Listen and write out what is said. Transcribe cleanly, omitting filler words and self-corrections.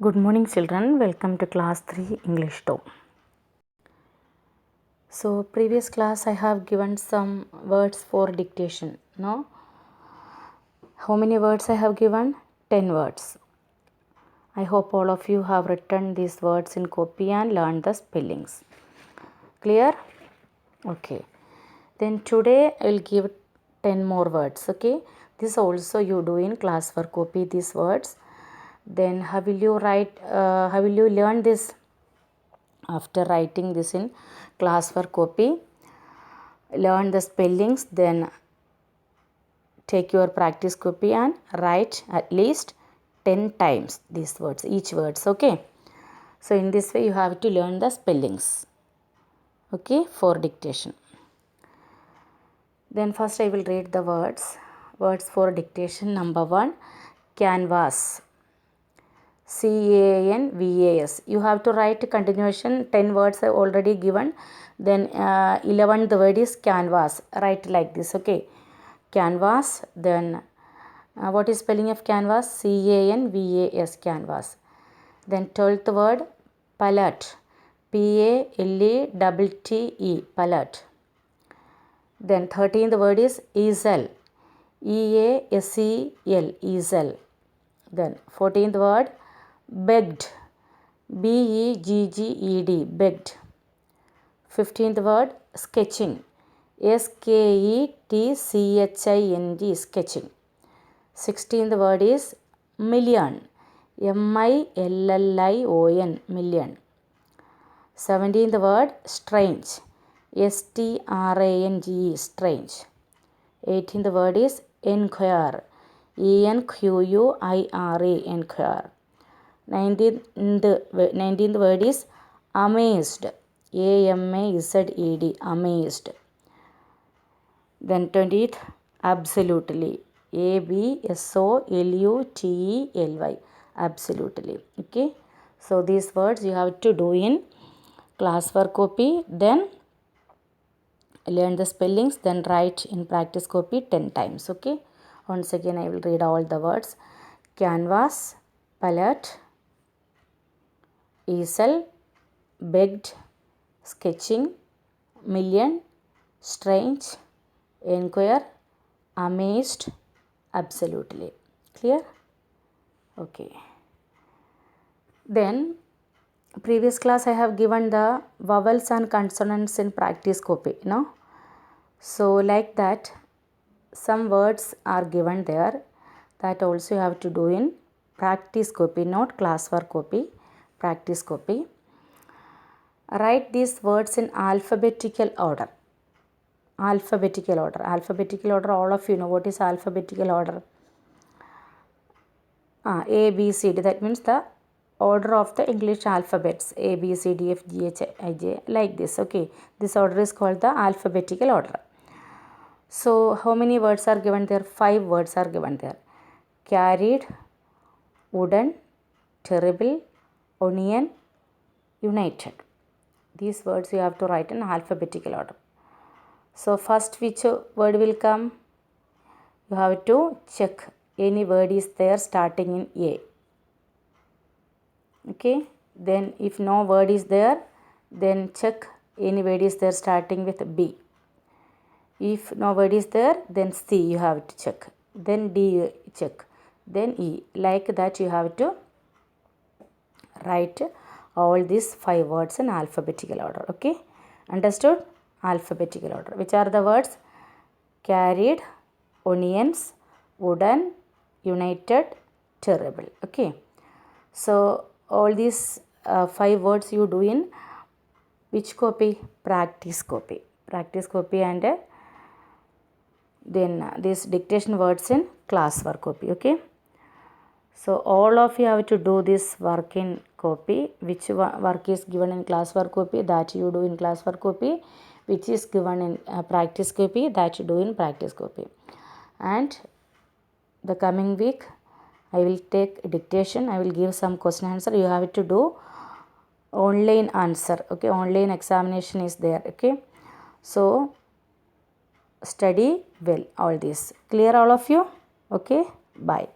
Good morning children, welcome to class 3 English 2. So previous class I have given some words for dictation. No? How many words I have given? 10 words. I hope all of you have written these words in copy and learned the spellings. Clear? Okay. Then today I will give 10 more words. Okay. This also you do in class work copy these words. Then how will you write, how will you learn this? After writing this in class work copy, learn the spellings, then take your practice copy and write at least 10 times these words, each words. Okay. So in this way you have to learn the spellings. Okay, for dictation. Then first I will read the words. Words for dictation. Number 1, canvas. CANVAS. You have to write continuation. 10 words are already given. Then 11th word is canvas. Write like this. Okay. Canvas. Then what is spelling of canvas? CANVAS. Canvas. Then 12th word palette. PALETTE. Palette. Then 13th word is easel. EASEL. Easel. Then 14th word begged. BEGGED. Begged. 15th word sketching. SKETCHING. Sketching. 16th word is million. MILLION. Million. 17th word strange. STRANGE. Strange. 18th word is enquire. ENQUIRE. Enquire. 19th word is amazed. AMAZED. Amazed. Then 20th absolutely. ABSOLUTELY. Absolutely. Okay. So these words you have to do in class work copy, then learn the spellings, then write in practice copy 10 times. Okay. Once again I will read all the words. Canvas, palette, easel, begged, sketching, million, strange, enquire, amazed, absolutely. Clear? Okay. Then previous class I have given the vowels and consonants in practice copy. No? So like that some words are given there, that also you have to do in practice copy, not class work copy. Practice copy. Write these words in alphabetical order. Alphabetical order. Alphabetical order, all of you know what is alphabetical order. A, B, C, D. That means the order of the English alphabets. A, B, C, D, F, G, H, I, J. Like this. Okay. This order is called the alphabetical order. So how many words are given there? 5 words are given there. Carried, wooden, terrible, onion, united. These words you have to write in alphabetical order. So first which word will come? You have to check any word is there starting in A. Okay. Then if no word is there, then check any word is there starting with B. If no word is there, then C you have to check. Then D check. Then E. Like that you have to write all these 5 words in alphabetical order. Okay. Understood? Alphabetical order. Which are the words? Carried, onions, wooden, united, terrible. Okay. So all these 5 words you do in which copy? Practice copy. Practice copy and then these dictation words in class work copy. Okay. So all of you have to do this work in copy. Which work is given in class work copy, that you do in class work copy. Which is given in practice copy, that you do in practice copy. And the coming week I will take dictation. I will give some question answer. You have to do online answer. Okay. Online examination is there. Okay. So study well all this. Clear all of you? Okay. Bye.